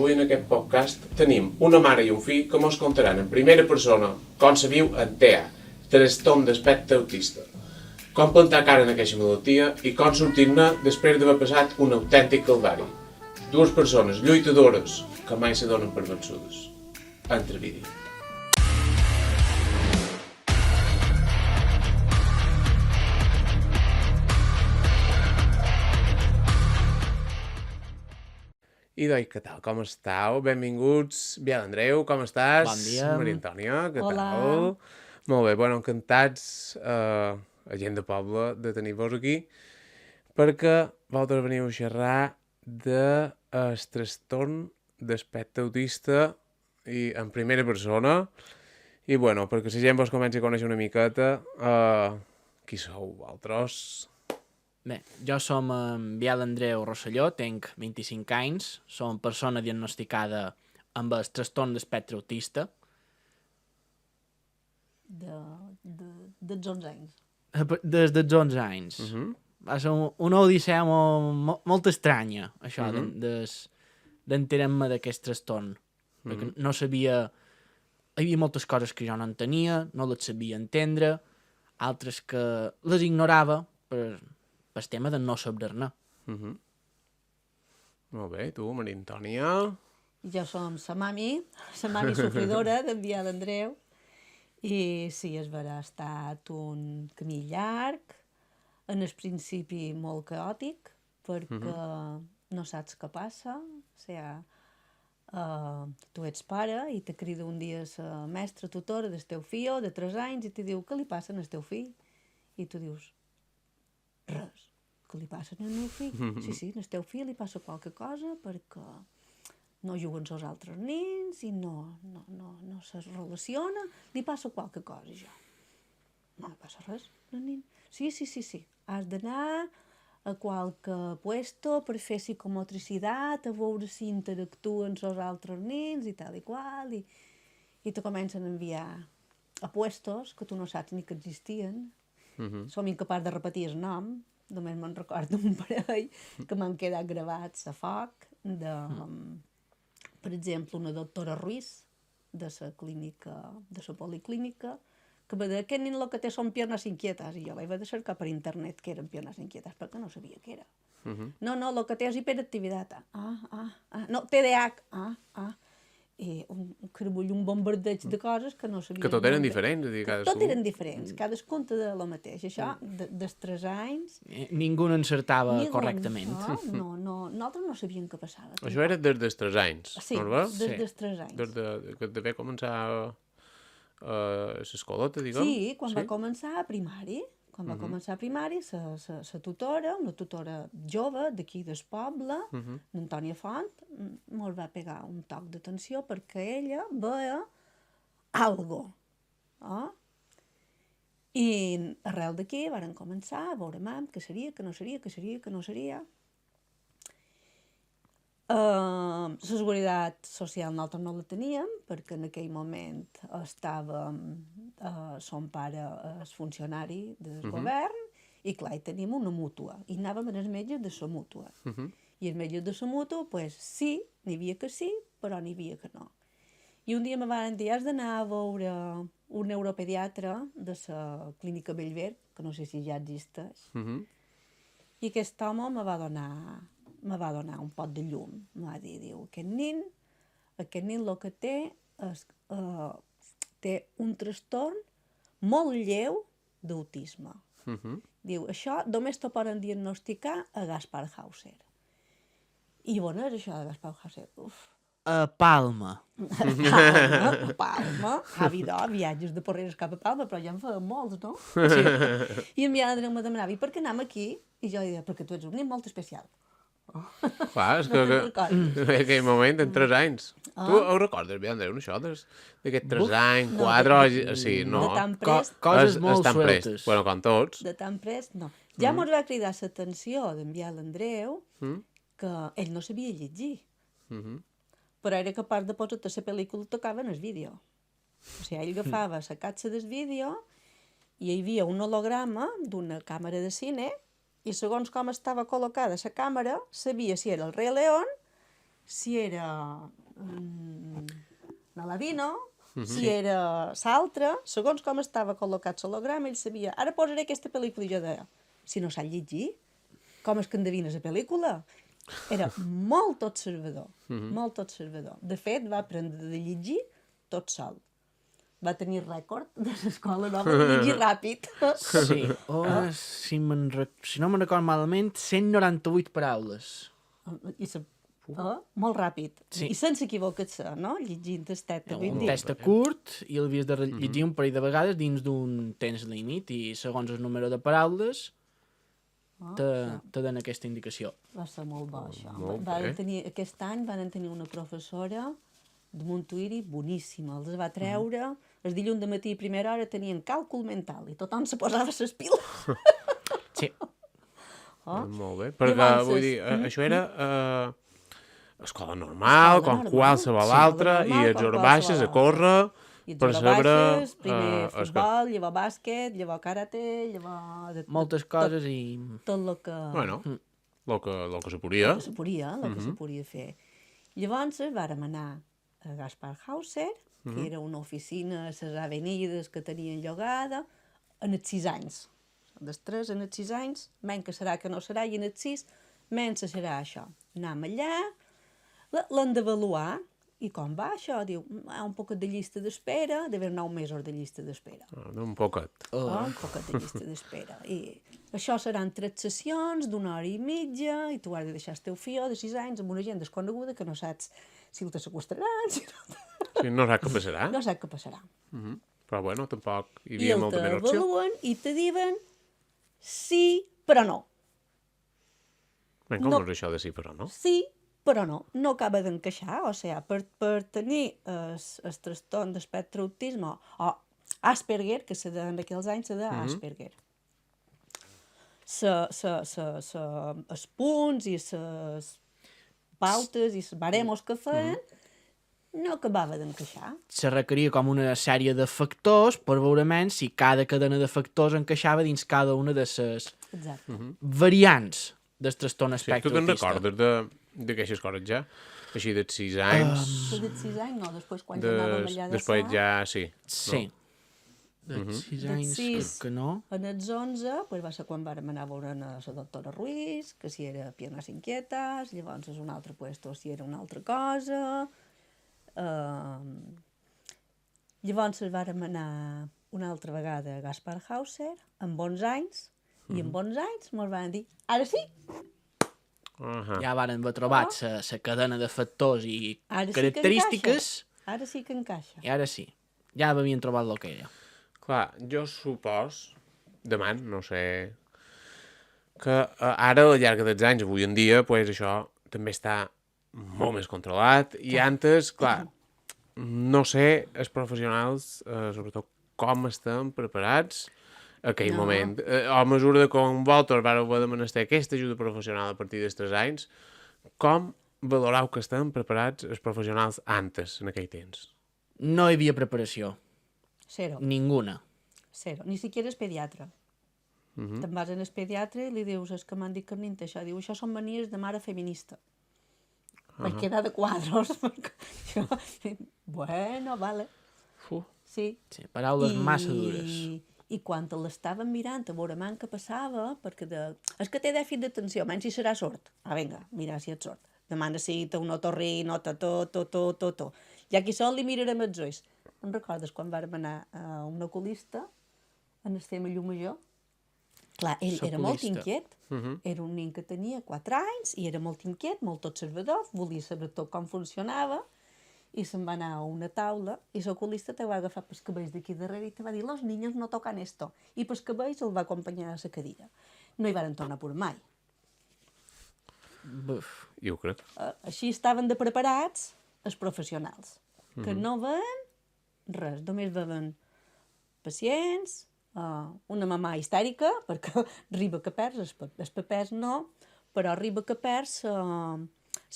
avui en aquest podcast tenim una mare i un fill que mos contaran en primera persona com se viu en TEA, trastorn d'espectre autista, com plantar cara en aquesta malaltia i com sortir-ne després d'haver passat un autèntic calvari. Dues persones lluitadores que mai se donen per vençudes. Entre vídeo. I doncs, què tal? Com estàu? Benvinguts. Biel Andreu, com estàs? Bon dia. Maria Antònia, què Hola. tal? Molt bé, bueno, encantats, a gent de poble, de tenir-vos aquí, perquè vosaltres veniu a xerrar del trastorn d'espectre autista i en primera persona. I, bueno, perquè la gent vos comenci a conèixer una miqueta, qui sou vosaltres? Bé, jo som en Biel Andreu Rosselló, tinc 25 anys, som persona diagnosticada amb el trastorn d'espectre autista. Dels 11 anys. Des dels 11 anys. Va ser una odissea molt estranya, això, d'enterar-me d'aquest trastorn. Perquè no sabia... Hi havia moltes coses que jo no entenia, no les sabia entendre, altres que les ignorava per el tema de no saber-ne. Molt bé, tu, Maria Antònia? Jo som sa mami sofridora d'en Biel Andreu, i sí, és vera, ha estat un camí llarg, en el principi molt caòtic, perquè no saps què passa, o sigui, tu ets pare i te crida un dia la mestra tutora del teu fill de 3 anys i te diu, què li passa al teu fill? I tu dius, res, què li passa al meu fill? Sí, al teu fill li passa qualque cosa perquè no juguen els altres nens i no se relaciona, li passa qualque cosa, jo. No li passa res, el nen. Sí, has d'anar a qualque puesto per fer psicomotricitat, a veure si interactuen els altres nens i tal i qual, i te comencen a enviar a puestos que tu no saps ni que existien. Som incapaç de repetir el nom, només me'n recordo un parell que m'han quedat gravats a foc de, per exemple, una doctora Ruiz de la clínica, de la policlínica, que va dir, aquest nen el que té són piernas inquietas, i jo vaig de cercar per internet que eren piernas inquietas, perquè no sabia què era. No, el que té és hiperactivitat. No, TDAH. I un carbull, un bombardeig de coses que no sabia. Que tot eren diferents, és a dir, cadascú. Tot eren diferents, cadascun té de la mateixa. Això, dels 3 anys... Ningú no encertava correctament. No, nosaltres no sabíem què passava. Això era des dels 3 anys, sí, no? des dels 3 anys. Des d'haver començat l'escoleta, diguem? Sí, quan va començar a primari. Quan va començar a primari, la tutora, una tutora jove d'aquí del poble, l'Antònia Font, mos va pegar un toc d'atenció perquè ella veia algo. I arrel d'aquí varen començar a veure què seria, que no seria. La seguretat social nosaltres no la teníem, perquè en aquell moment estàvem, son pare és funcionari del govern, i clar, hi tenim una mútua, i anàvem als metges de la mútua. I els metges de la mútua, doncs sí, n'hi havia que sí, però n'hi havia que no. I un dia me van dir, has d'anar a veure un neuropediatre de la clínica Bellver, que no sé si ja existeix, i aquest home me va donar un pot de llum. Em va dir, diu, aquest nen el que té és té un trastorn molt lleu d'autisme. Diu, això només t'ho poden diagnosticar a Gaspar Hauser. I on és això de Gaspar Hauser? A Palma. Palma. Ha hagut viatges de Porreres cap a Palma, però ja en feien molts, no? Sí. I en Biel Andreu me demanava, i per què anem aquí? I jo deia, perquè tu ets un nen molt especial. Clar, és que en aquell moment, en 3 anys. Tu ho recordes, Biel Andreu, això? D'aquests 3 anys, 4, sí, no. De tan prest. Coses molt sueltes. Bueno, com tots. De tan prest, no. Ja mos va cridar l'atenció d'en Biel Andreu que ell no sabia llegir. Però era capaç de posar tota la pel·lícula tocava en el vídeo. O sigui, ell agafava la capsa del vídeo i hi havia un holograma d'una càmera de cine i segons com estava col·locada la càmera sabia si era el Rei León si era l'Aladino, si era l'altre, segons com estava col·locat l'holograma, ell sabia, ara posaré aquesta pel·lícula, i jo deia, si no sap llegir, com és que endevines la pel·lícula? Era molt observador, molt observador. De fet, va aprendre de llegir tot sol. Va tenir rècord de l'escola nova de llegir ràpid. Sí, si no me'n recordo malament, 198 paraules. I molt ràpid. Sí. I sense equivocar-se, no? Llegint el text. Un text curt i l'havies de llegir un parell de vegades dins d'un temps límit i segons el número de paraules te donen aquesta indicació. Va ser molt bo, això. Molt bé. Aquest any van tenir una professora de Montuïri boníssima. Els va treure, el dilluns de matí a primera hora tenien càlcul mental i tothom se posava les piles. Sí. Molt bé, perquè vull dir, això era escola normal, com qualsevol altra, i els hores baixes a córrer per saber... Primer futbol, llavors bàsquet, llavors karate, llavors... Moltes coses i... Tot el que... Bueno, el que se podia. El que se podia fer. Llavors vàrem anar a Gaspar Hauser, que era una oficina a les avenides que tenien llogada, en els 6 anys. Dels 3 en els 6 anys, menys que serà que no serà, i en els 6 menys serà això. Anem allà, l'hem d'avaluar, i com va això? Diu, un poquet de llista d'espera, d'haver 9 mesos de llista d'espera. Un poquet. Un poquet de llista d'espera. I això seran 3 sessions d'una hora i mitja, i tu has de deixar el teu fill de 6 anys amb una gent desconeguda que no saps si el te seqüestraran, si no... Sí, no sap què passarà. No sap què passarà. Però bueno, tampoc hi havia molta menys opció. I t'avaluen i te diuen sí, però no. Com no és això de sí, però no? Sí, però no. No acaba d'encaixar. O sigui, per tenir el trastorn d'espectre autisme o Asperger, que en aquells anys se deia Asperger, els punts i les pautes i els baremos que feien no acabava d'encaixar. Se requeria com una sèrie de factors per veure menys si cada cadena de factors encaixava dins cada una de les variants del trastorn espectre Tu te'n autista. recordes d'aquestes coses ja? Així dels 6 anys? Dels 6 anys, no, després quan ja anàvem allà de Després ja sí. Sí. Dels 6 anys, crec que no. En els 11, pues va ser quan vàrem anar a veure la doctora Ruiz, que si era piernas inquietas, llavors és un altre puesto, si era una altra cosa... Llavors vàrem anar una altra vegada a Gaspar Hauser, amb bons anys, i amb bons anys ens van dir, ara sí! Ja varen haver trobat la cadena de factors i Ara sí característiques, Ara sí que encaixa. i ara sí. Ja havien trobat el que era. Clar, jo supos, demant, no sé, que ara, a la llarga dels anys, avui en dia, pues, això també està molt més controlat, i antes, clar, no sé, els professionals, sobretot, com estan preparats a aquell moment. A mesura de com vosaltres vareu haver de menester aquesta ajuda professional a partir dels 3 anys, com valorau que estan preparats els professionals antes, en aquell temps? No hi havia preparació. Cero. Ninguna. Cero. Ni siquiera és pediatre. Te'n vas en el pediatre i li dius, és que m'han dit que no això. Diu, això són manies de mare feminista. Vaig quedar de quadros. Bueno, vale. Sí. Sí, paraules massa dures. I quan l'estaven mirant a veure man què passava, perquè és que té dèficit d'atenció, menys si serà sord. Vinga, mira si ets sord. Demana si té un otorrino, tot. I aquí sol li mirarem els ulls. Em recordes quan vàrem anar a un oculista en el tema Llumajor? Clar, ell era molt inquiet. Era un nen que tenia 4 anys i era molt inquiet, molt observador, volia saber tot com funcionava, i se'n va anar a una taula i l'oculista te va agafar pels cabells d'aquí darrere i te va dir, los niños no tocan esto. I pels cabells el va acompanyar a la cadira. No hi varen tornar por mai. Jo crec. Així estaven de preparats els professionals, que no veuen res, només veuen pacients, una mamà histèrica, perquè arriba que perds, els papers no, però arriba que perds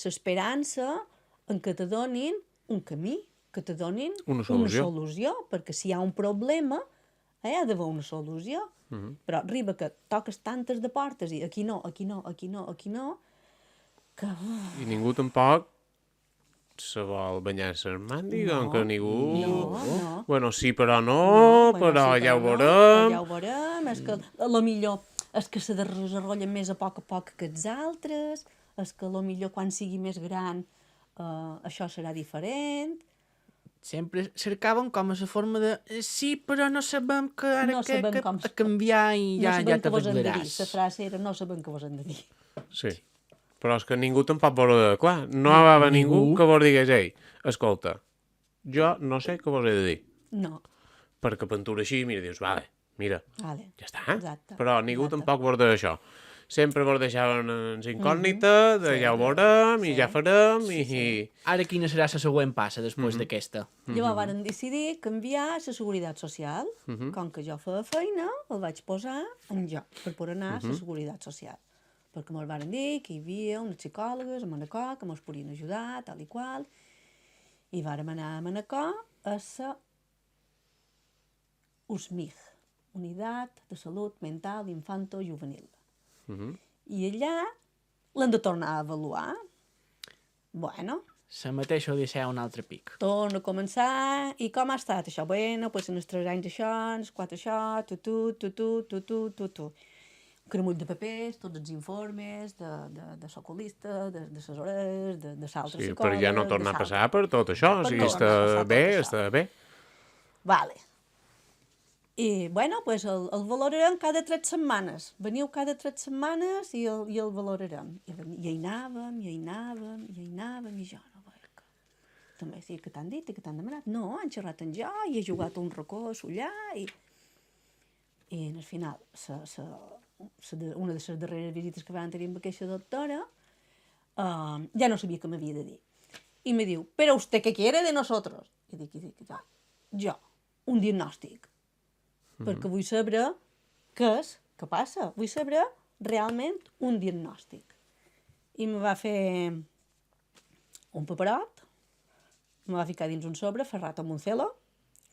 l'esperança en que te donin un camí, que te donin una solució, perquè si hi ha un problema, hi ha d'haver una solució. Però arriba que toques tantes de portes i aquí no, que... I ningú tampoc se vol banyar-se en màndiga, que ningú... No. Bueno, sí, però no, Bueno, però sí, ja ho no, veurem. ja ho veurem, és que a lo millor és que se desenvolupen més a poc que els altres, és que a lo millor quan sigui més gran això serà diferent. Sempre cercaven com a la forma de sí, però no sabem que ara No sabem que com... a canviar i No ja sabem què vos hem de dir. t'arreglaràs. La frase era no sabem què vos hem de dir. Sí. Però és que ningú tampoc vol... Clar, no va haver ningú que vos digués, ei, escolta, jo no sé què vos he de dir. No. Perquè pintura així, mira, dius, vale, mira, Vale. ja està. Exacte. Però ningú Exacte. tampoc vos deia això. Sempre vos deixaven en incògnita, de ja ho veurem, i ja farem, i... Ara quina serà la següent passa després d'aquesta? Llavors varen decidir canviar la seguretat social. Com que jo feia feina, el vaig posar en jo, per poder anar a la seguretat social. Perquè mos varen dir que hi havia unes psicòlogues a Manacor que mos podien ajudar, tal i qual. I vàrem anar a Manacor a la USMIG, Unitat de Salut Mental Infanto Juvenil. I allà l'hem de tornar a avaluar. Bueno, La mateixa odissea un altre pic. torna a començar, i com ha estat això? Bueno, pues en els 3 anys això, en els 4 això, tu. Un cremull de papers, tots els informes de socolista, de les hores, de l'altre Sí, psicòleg... per ja no tornar a passar per tot això. O Per sigui, no tornar a passar està bé, tot això. està bé. Vale. I, bueno, pues el valorarem cada 3 setmanes. Veniu cada 3 setmanes i el valorarem. I hi anàvem, i jo no veig que... També sí que t'han dit i que t'han demanat. No, han xerrat amb jo i he jugat un racó allà i al final, una de les darreres visites que van tenir amb aquesta doctora, ja no sabia què m'havia de dir. I me diu, ¿pero usted qué quiere de nosotros? I dic, jo, un diagnòstic. Perquè vull saber què és, què passa. Vull saber realment un diagnòstic. I me va fer un paperot, me va ficar dins un sobre ferrat amb un celo,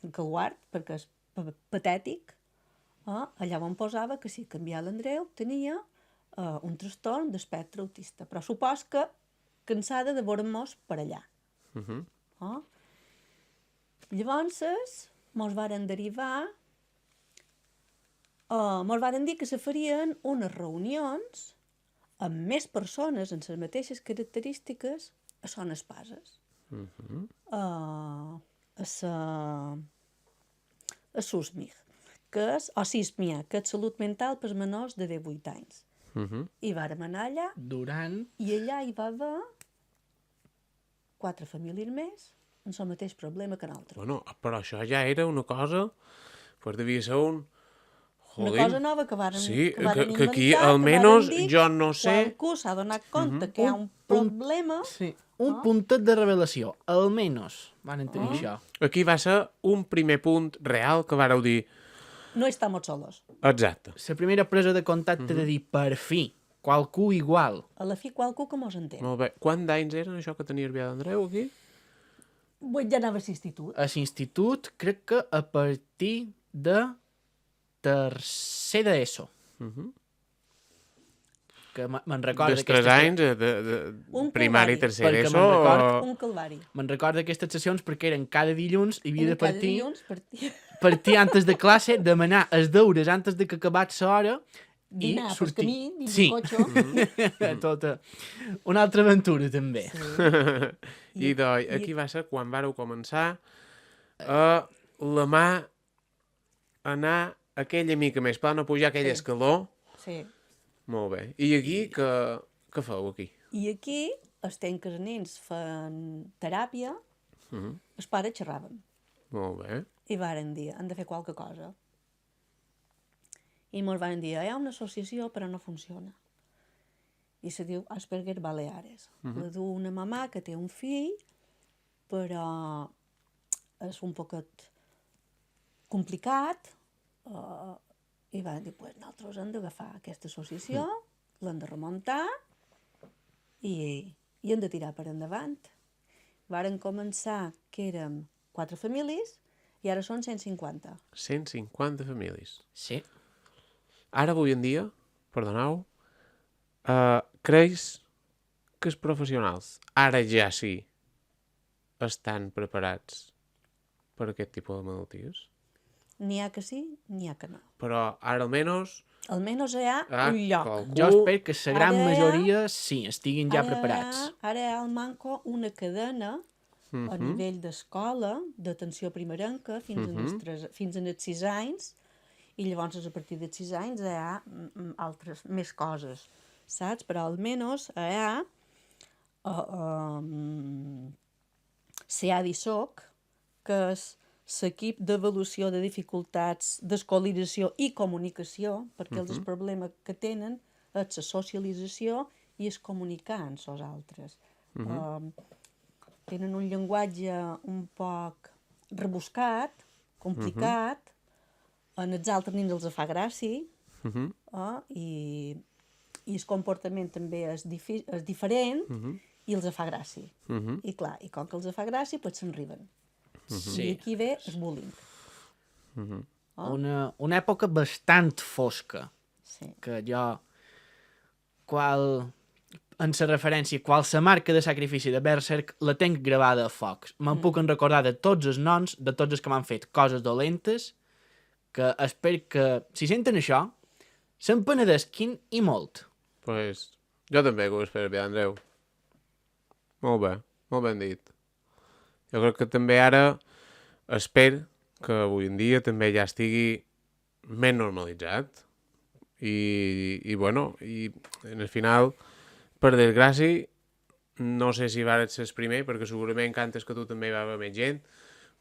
que el guard, perquè és patètic. Allà on posava que si canviar l'Andreu tenia un trastorn d'espectre autista. Però supos que cansada de veure'm-nos per allà. Llavors, mos varen derivar... mos varen dir que se farien unes reunions amb més persones amb les mateixes característiques a Son Espases. A SUSMIG, que és, o SISMIA, que és Salut Mental pels menors de 18 anys. I vàrem anar allà, i allà hi va haver 4 famílies més amb el mateix problema que nosaltres. Bueno, però això ja era una cosa... Pues devia ser un... Una cosa nova que varen inventar, que aquí almenys dir, jo no sé... Qualcú s'ha donat compte que hi ha un problema... Sí, un puntet de revelació. Almenys van tenir això. Aquí va ser un primer punt real que vareu dir... No estamos solos. Exacte. La primera presa de contacte de dir, per fi, qualcú igual. A la fi, qualcú que mos entén. Molt bé. Quants d'anys eren això que tenia el Via d'Andreu aquí? Ja anava a l'institut. A l'institut, crec que a partir de tercer d'ESO. Que me'n recordo Dels 3 anys, de Un primari i calvari. tercer Perquè d'ESO... me'n record- Un calvari. Me'n recordo d'aquestes sessions perquè eren cada dilluns i havia de Cada partir, dilluns partia. partir antes de classe, demanar els deures antes de que acabat l'hora i Dinar pel sortir. camí, dins Sí. un cotxe. Tota una altra aventura, també. I doncs, aquí va ser quan vareu començar a la mà anar aquella mica més plana, pujar aquell escaló. Sí. Molt bé. I aquí, què feu aquí? I aquí, estem que els nens fan teràpia, els pares xerràvem. Molt bé. I varen dir, han de fer qualque cosa. I mos van dir, hi ha una associació però no funciona. I se diu Asperger Baleares. La du una mamà que té un fill, però és un poquet complicat, i van dir, pues nosaltres hem d'agafar aquesta associació, l'hem de remuntar i hem de tirar per endavant. Varen començar que érem 4 famílies i ara són 150. 150 famílies. Sí. Ara, avui en dia, perdoneu, creus que els professionals, ara ja sí, estan preparats per aquest tipus de malalties? N'hi ha que sí, n'hi ha que no. Però ara almenys Almenys hi ha un lloc. qualcú... Jo espero que la gran Ara hi ha- majoria sí, estiguin ja Ara preparats. Ara hi ha al Manco una cadena a nivell d'escola, d'atenció primerenca, fins als 6 anys, i llavors a partir dels 6 anys hi ha altres, més coses, saps? Però almenys hi ha CEADISOC, que és l'equip d'avaluació de dificultats d'escolarització i comunicació, perquè el problema que tenen és la socialització i es comunicar amb els altres. Tenen un llenguatge un poc rebuscat, complicat, en els altres nens els fa gràcia, i el comportament també és diferent i els fa gràcia. I clar, i com que els fa gràcia, doncs se'n riuen. Sí. I aquí ve el bullying. Una època bastant fosca, Sí. que jo, en la referència, la marca de sacrifici de Berserk la tenc gravada a focs. Me'n puc recordar de tots els noms, de tots els que m'han fet coses dolentes, que espero que, si senten això, se'n penedesquin i molt. Pues, jo també que ho espero bé, Andreu. Molt ben dit. Jo crec que també ara espero que avui en dia també ja estigui més normalitzat. I bueno, i en el final, per desgràcia, no sé si vares ser el primer, perquè segurament cantes que tu també hi va haver més gent,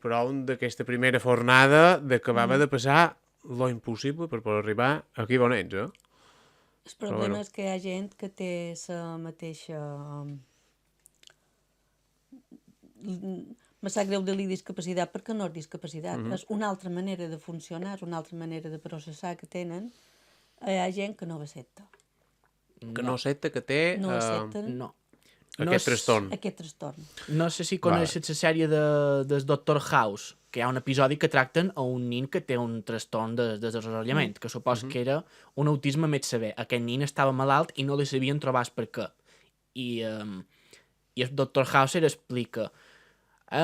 però d'aquesta primera fornada de que va haver de passar lo impossible per poder arribar aquí on ets, eh? El problema és que hi ha gent que té la mateixa... Me sap greu de dir discapacitat perquè no és discapacitat, és una altra manera de funcionar, és una altra manera de processar que tenen. Hi ha gent que no ho accepta. Que no accepta que té No accepten No. aquest trastorn. aquest trastorn. No sé si coneixes la sèrie del Dr. House, que hi ha un episodi que tracten a un nin que té un trastorn de desenvolupament, que supos que era un autisme més sever. Aquest nin estava malalt i no li sabien trobar per què. I el Dr. House explica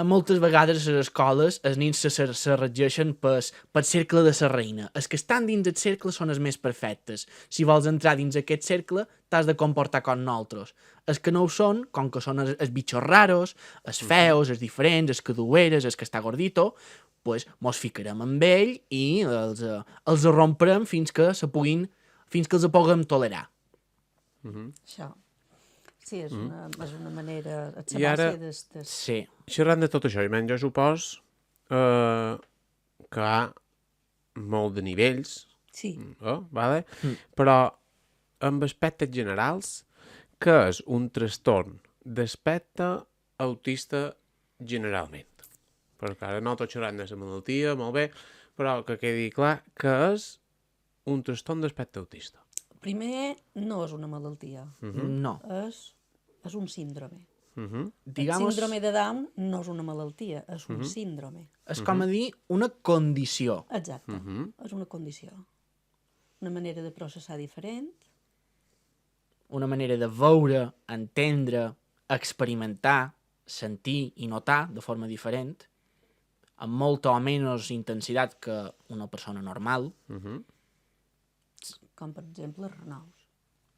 moltes vegades a les escoles els nins se regeixen pel cercle de la reina. Els que estan dins el cercle són els més perfectes. Si vols entrar dins aquest cercle, t'has de comportar com nosaltres. Els que no ho són, com que són els bitxos raros, els feos, els diferents, els que dueres, els que està gordito, pues mos ficarem amb ell i els romprem fins que els puguem tolerar. Això. Sí, és una manera... I ara- Sí. Xerrant de tot això, jo supos que hi ha molt de nivells, Sí. vale? Però amb aspectes generals, què és un trastorn d'aspecte autista generalment? Perquè ara no tot xerrant de la malaltia, molt bé, però que quedi clar que és un trastorn d'aspecte autista. Primer, no és una malaltia, No. és un síndrome. El Digamos, síndrome de Down no és una malaltia, és un síndrome. és com a dir una condició. Exacte, és una condició. Una manera de processar diferent. Una manera de veure, entendre, experimentar, sentir i notar de forma diferent, amb molta o menys intensitat que una persona normal. Com, per exemple, els renous.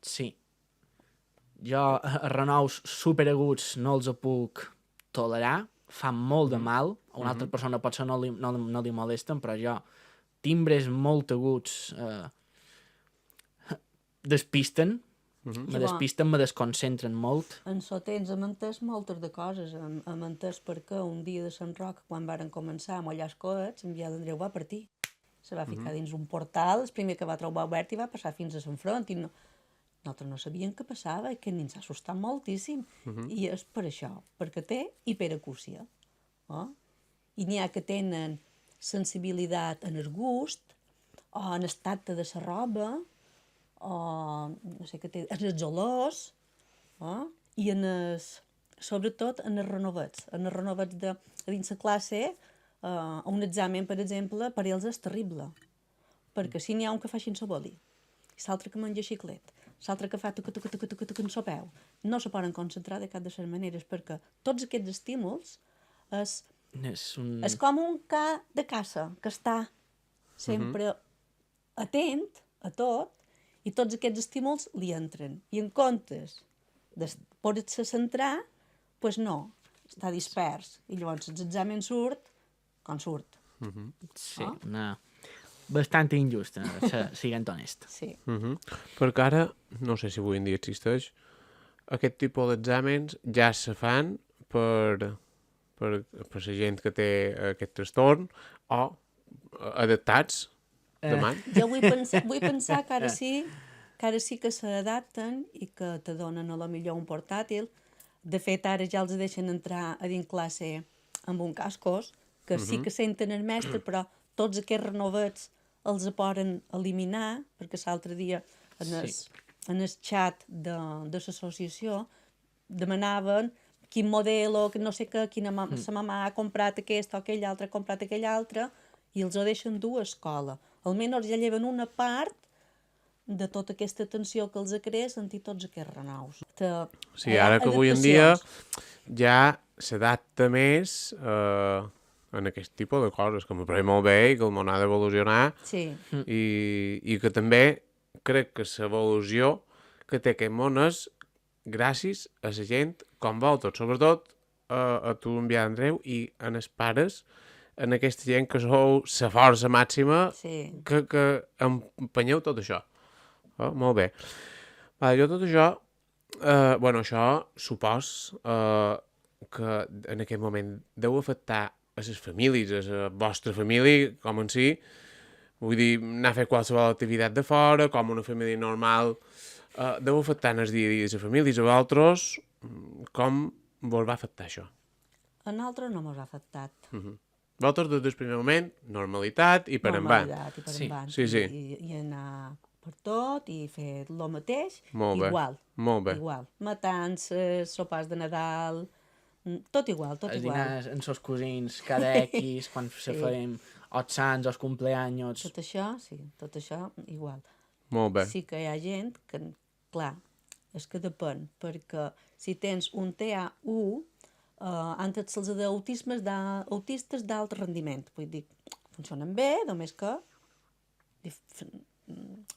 Sí. Jo, renous superaguts no els puc tolerar, fan molt de mal, a una altra persona potser no li molesten, però jo, timbres molt aguts despisten, me despisten, me desconcentren molt. En so temps hem entès moltes de coses. Hem entès perquè un dia de Sant Roc, quan varen començar a mollar els coets, en Biel Andreu va partir. Se va ficar dins un portal, el primer que va trobar obert i va passar fins a Sant Front. I nosaltres no sabíem què passava i que ni ens ha assustat moltíssim. I és per això, perquè té hiperacúsia. I n'hi ha que tenen sensibilitat en el gust, o en el tacte de la roba, o no sé què té, en els olors, i sobretot en els renovets. En els renovets de dins la classe, a un examen, per exemple, per ells és terrible. Perquè si n'hi ha un que fa així en sa boli, i l'altre que menja xiclet, l'altre que fa tuc en sa peu, no se poden concentrar de cap de les maneres, perquè tots aquests estímuls És, És un... és com un ca de caça, que està sempre atent a tot, i tots aquests estímuls li entren. I en comptes de poder-se centrar, doncs no, està dispers. I llavors els exàmens surt com surt. Sí, una... bastant injusta, siguent honest. Sí. Perquè ara, no sé si avui en dia existeix, aquest tipus d'exàmens ja se fan per la gent que té aquest trastorn o adaptats de mà. Jo vull pensar que ara sí que s'adapten i que te donen a lo millor un portàtil. De fet, ara ja els deixen entrar a dins classe amb un cascos, que sí que senten el mestre, però tots aquests renovats els poden eliminar, perquè l'altre dia en el xat de l'associació demanaven quin model o no sé què, sa mamà ha comprat aquest o aquell altre, ha comprat aquell altre, i els ho deixen dur a escola. Almenys ja lleven una part de tota aquesta atenció que els ha creat sentir tots aquests renaus. Sí, ara que avui en dia ja s'adapta més en aquest tipus de coses, que m'apareix molt bé i que el món ha d'evolucionar, Sí. i que també crec que l'evolució que té aquest món és gràcies a la gent com vosaltres, sobretot a tu, en Biel Andreu, i en els pares, en aquesta gent que sou la força màxima que empenyeu tot això. Molt bé. Jo tot això, això supos que en aquest moment deu afectar a les famílies, a la vostra família, com en si, vull dir, anar a fer qualsevol activitat de fora, com una família normal, deu afectar en el dia a dia de la família, i a vosaltres, com vos va afectar això? A nosaltres no mos ha afectat. Vosaltres, des del primer moment, normalitat i per endavant. Normalitat i per endavant. Sí. I anar per tot i fer el mateix, Molt bé. igual. Molt bé. Igual. Matances, sopars de Nadal, tot igual, tot Els igual. dinars amb els cosins, cada X, quan se feien els sants, els cumpleaños... Tot això, sí, tot això igual. Molt bé. Sí que hi ha gent que, clar, és que depèn, perquè si tens un TA1, antes se'ls de autistes d'alt rendiment, vull dir, funcionen bé, només que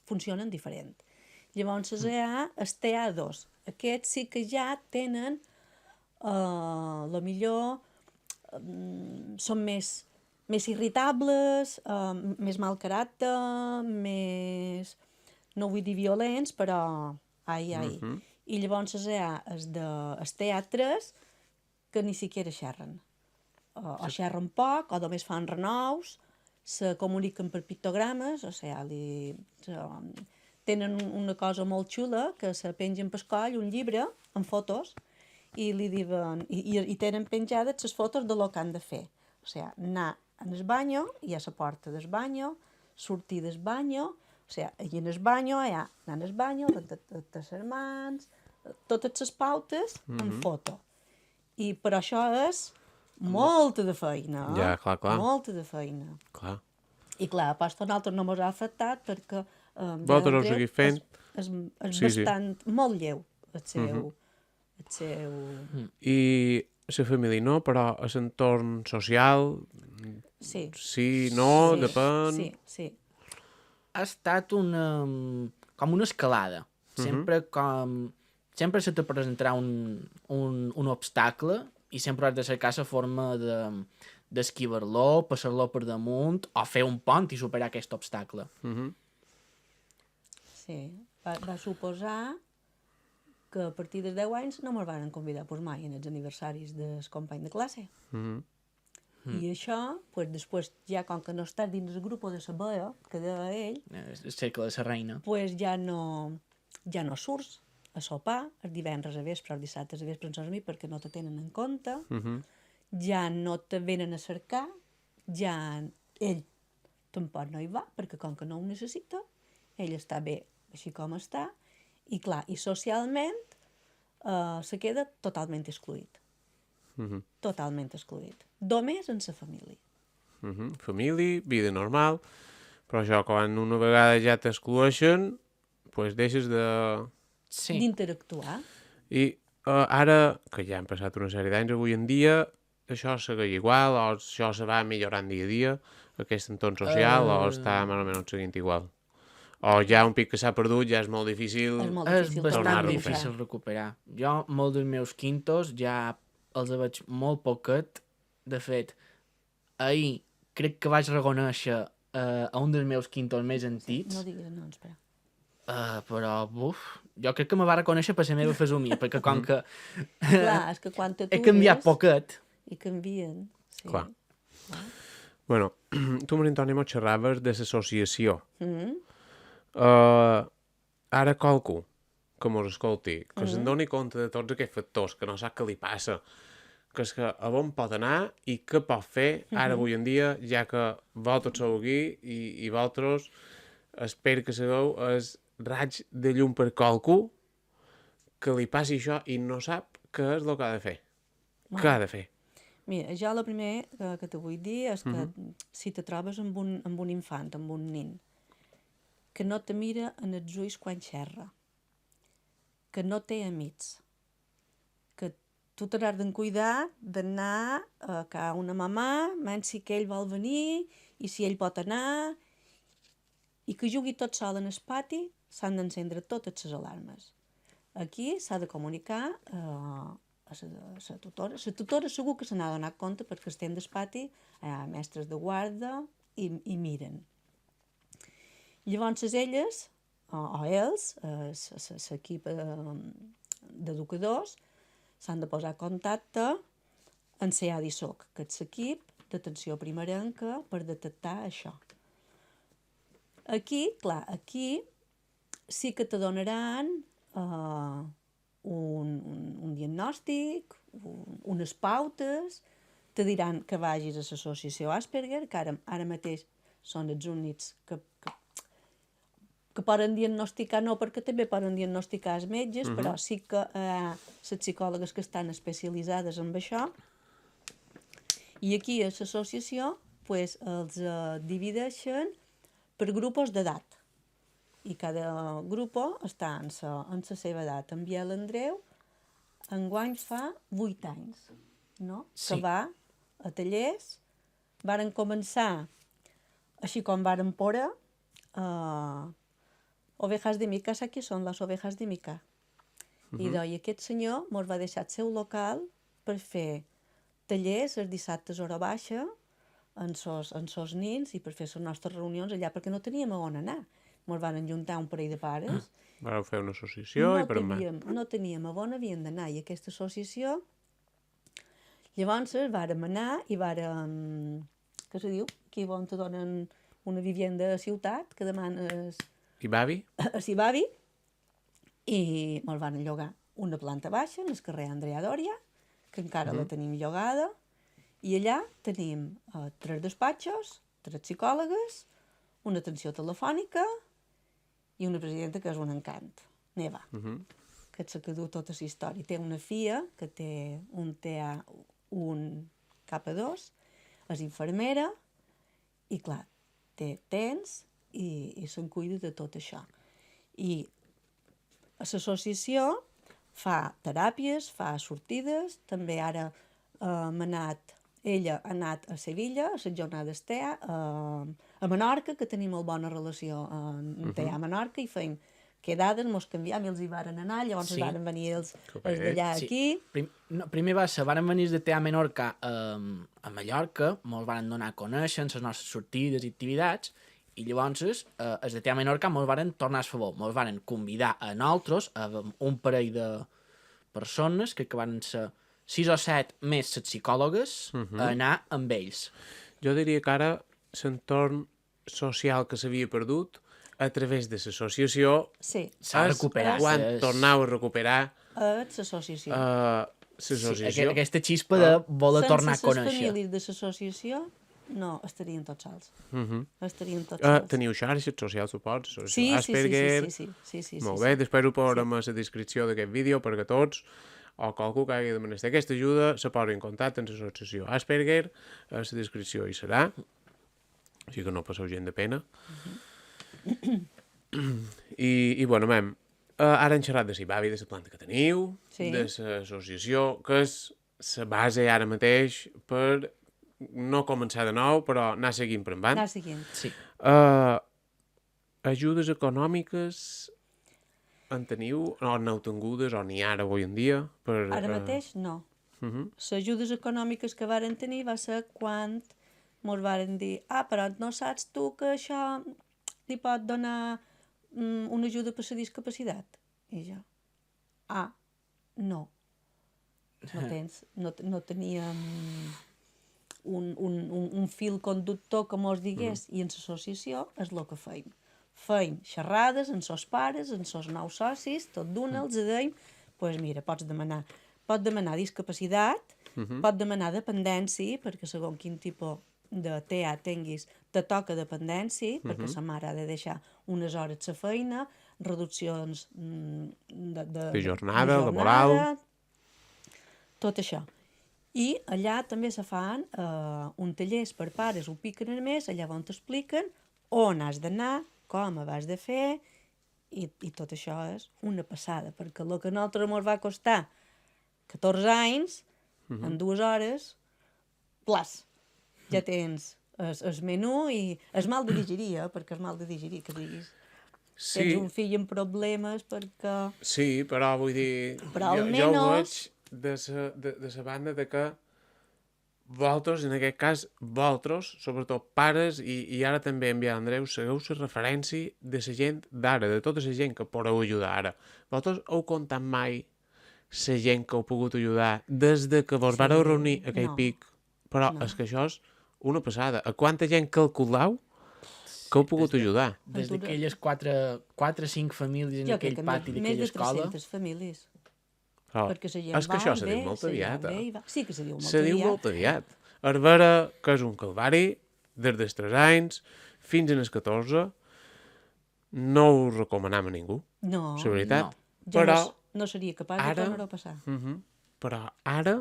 funcionen diferent. Llavors, els EA, el TA2, aquests sí que ja tenen, lo millor, són més irritables, més mal caràcter, més, no vull dir violents, però ai. I llavors els EA, el TA3, que ni siquiera xerren. O xerren poc, o només fan renous, se comuniquen per pictogrames, o sigui, tenen una cosa molt xula, que se pengen pel coll un llibre amb fotos, i li diuen, i tenen penjades les fotos de lo que han de fer. O sigui, anar en el banyo, hi ha la porta del banyo, sortir del banyo, o sigui, i en el banyo hi ha anar al banyo, rentar les mans, totes les pautes en foto. I per això és molta de feina. Ja, clar. Molta de feina. Clar. I clar, a part a nosaltres no mos ha afectat perquè vosaltres ho seguís fent. És bastant, molt lleu el seu... I la família no, però a l'entorn social... Sí, no, depèn... Sí. Ha estat com una escalada. Sempre se te presentarà un obstacle i sempre has de cercar la forma d'esquivar-lo, passar-lo per damunt o fer un pont i superar aquest obstacle. Sí, va suposar que a partir dels 10 anys no me'l van convidar mai en els aniversaris dels companys de classe. I això, pues, després, ja com que no estàs dins el grup de la vea, que deia ell, El cercle de la reina. pues ja no surts a sopar, els divendres a vespre, els dissabtes a vespre amb mi perquè no te tenen en compte, ja no te venen a cercar, ja ell tampoc no hi va, perquè com que no ho necessita, ell està bé així com està, i clar, i socialment se queda totalment excluït. Totalment excluït. Només en la família. Família, vida normal, però això, quan una vegada ja t'exclueixen, pues deixes d'interactuar. I ara, que ja han passat una sèrie d'anys, avui en dia, això segueix igual, o això se va millorant dia a dia, aquest entorn social, o està més o menys seguint igual? O ja un pic que s'ha perdut ja és molt difícil... És molt És difícil tornar bastant a recuperar. difícil recuperar. Jo, molts dels meus quintos, ja els veig molt poquet. De fet, ahir crec que vaig reconèixer a un dels meus quintos més antics, No diguis noms, però... però, jo crec que me va reconèixer per la meva fesomia, perquè com que Clar, és que quan he canviat poquet, I canvien, sí. Clar. Bueno, tu, Maria Antònia, mos xerraves de l'associació. Ara qualcú que mos escolti, que se'n doni compte de tots aquests factors, que no sap què li passa, que és que a on pot anar i què pot fer ara avui en dia, ja que vosaltres sou aquí i vosaltres espero que sabeu el raig de llum per qualcú que li passi això i no sap què és el que ha de fer. Què ha de fer? Mira, jo el primer que te vull dir és que si te trobes amb un infant, amb un nin, que no te mira en els ulls quan xerra, que no té amics, que tu t'hauràs de cuidar d'anar a casa una mamà, menys si que ell vol venir i si ell pot anar, i que jugui tot sol en el pati, s'han d'encendre totes les alarmes. Aquí s'ha de comunicar a la tutora. La tutora segur que se n'ha donat compte perquè estem del pati, hi ha mestres de guarda i miren. Llavors elles, o ells, l'equip d'educadors, s'han de posar en contacte amb CADISOC, que és l'equip d'atenció primerenca per detectar això. Aquí, clar, aquí sí que te donaran un diagnòstic, unes pautes, te diran que vagis a l'associació Asperger, que ara mateix són els únics que poden diagnosticar, no perquè també poden diagnosticar els metges, però sí que les psicòlogues que estan especialitzades en això. I aquí a l'associació pues, els divideixen per grupos d'edat. I cada grup està en la seva edat. En Biel Andreu enguany fa 8 anys, no? Sí. Que va a tallers. Varen començar, així com varen pora, ovejas de mica, saps què són les ovejas de mica? I aquest senyor mos va deixar el seu local per fer tallers els dissabtes a hora baixa amb sos nins i per fer les nostres reunions allà perquè no teníem a on anar. Mos van juntar un parell de pares. Vareu fer una associació i per mà. No teníem a on havíem d'anar i aquesta associació llavors vàrem anar i vàrem, què se diu? Aquí on te donen una vivienda a ciutat que demanes I Bavi? a Cibavi i mos van llogar una planta baixa en el carrer Andrea Doria, que encara la tenim llogada, i allà tenim 3 despatxos, 3 psicòlogues, una atenció telefònica i una presidenta que és un encant, Neva, que és la que du tota la història. Té una filla que té un TA1 K2, és infermera i, clar, té temps i se'n cuida de tot això. I l'associació fa teràpies, fa sortides, també ara ella ha anat a Sevilla, a les jornades TEA, a Menorca, que tenim molt bona relació amb TEA a Menorca, i feim quedades, mos canviam i els hi varen anar, llavors Sí. varen venir els d'allà aquí. Primer va ser, varen venir de TEA Menorca a Mallorca, mos varen donar a conèixer les nostres sortides i activitats, i llavors els de TEA Menorca mos varen tornar a favor, mos varen convidar a nosaltres, a un parell de persones, crec que van ser 6 o 7 més les psicòlogues, a anar amb ells. Jo diria que ara l'entorn social que s'havia perdut a través de l'associació Sí, S'ha recuperat. quan tornau a recuperar és l'associació. l'associació. Aquesta xispa de voler tornar a Sense les conèixer. famílies de l'associació, no, estarien tots sols. Estarien tots sols. Teniu xarxes socials, suposo? Sí, Associació Asperger. sí. Molt bé, després ho posarem a la descripció d'aquest vídeo perquè tots o qualcú que hagi de menester aquesta ajuda se posi en contacte amb l'associació Asperger, a la descripció hi serà, així que no passeu gent de pena. I bueno, ara hem xerrat de Cibavi, de la planta que teniu, Sí. de l'associació, que és la base ara mateix per no començar de nou, però anar seguint per endavant. Anar seguint. Sí. Ajudes econòmiques en teniu, o n'heu tingudes, o n'hi ha ara avui en dia? Ara mateix, no. Les ajudes econòmiques que varen tenir va ser quan mos varen dir però no saps tu que això li pot donar una ajuda per la discapacitat? I jo, no. No teníem un fil conductor que mos digués, i en l'associació és el que feim. Feim xerrades amb els pares, amb els nous socis, tot d'una els deim, doncs mira, pot demanar discapacitat, pot demanar dependència, perquè segons quin tipus de TEA tinguis, te toca dependència, perquè la mare ha de deixar unes hores la feina, reduccions de jornada laboral, tot això. I allà també se fan un tallers per pares, ho piquen a més, allà on t'expliquen on has d'anar, com ho has de fer, i tot això és una passada, perquè el que a nosaltres ens va costar 14 anys, en 2 hores, plas, ja tens el menú i és mal de digerir, perquè és mal de digerir, que diguis. Sí. Tens un fill amb problemes perquè... Sí, però vull dir, Però jo almenys... ho veig de la banda de que vosaltres, en aquest cas, vosaltres, sobretot pares, i ara també enviar Andreu, segueu la referència de la gent d'ara, de tota la gent que podeu ajudar ara. Vosaltres heu comptat mai la gent que heu pogut ajudar des de que vos vareu reunir a aquell pic? Però és que això és una passada. A quanta gent calculeu que heu pogut ajudar? Des d'aquelles 4 o 5 famílies en aquell pati d'aquella escola. Més de 300 famílies. Oh. Perquè la gent És que això se diu molt aviat. Sí que se diu molt aviat. Se diu molt aviat. És vera que és un calvari, des dels 3 anys fins als 14, no ho recomanem a ningú. No. La veritat. No. Però no seria capaç de tornar-ho a passar. Però ara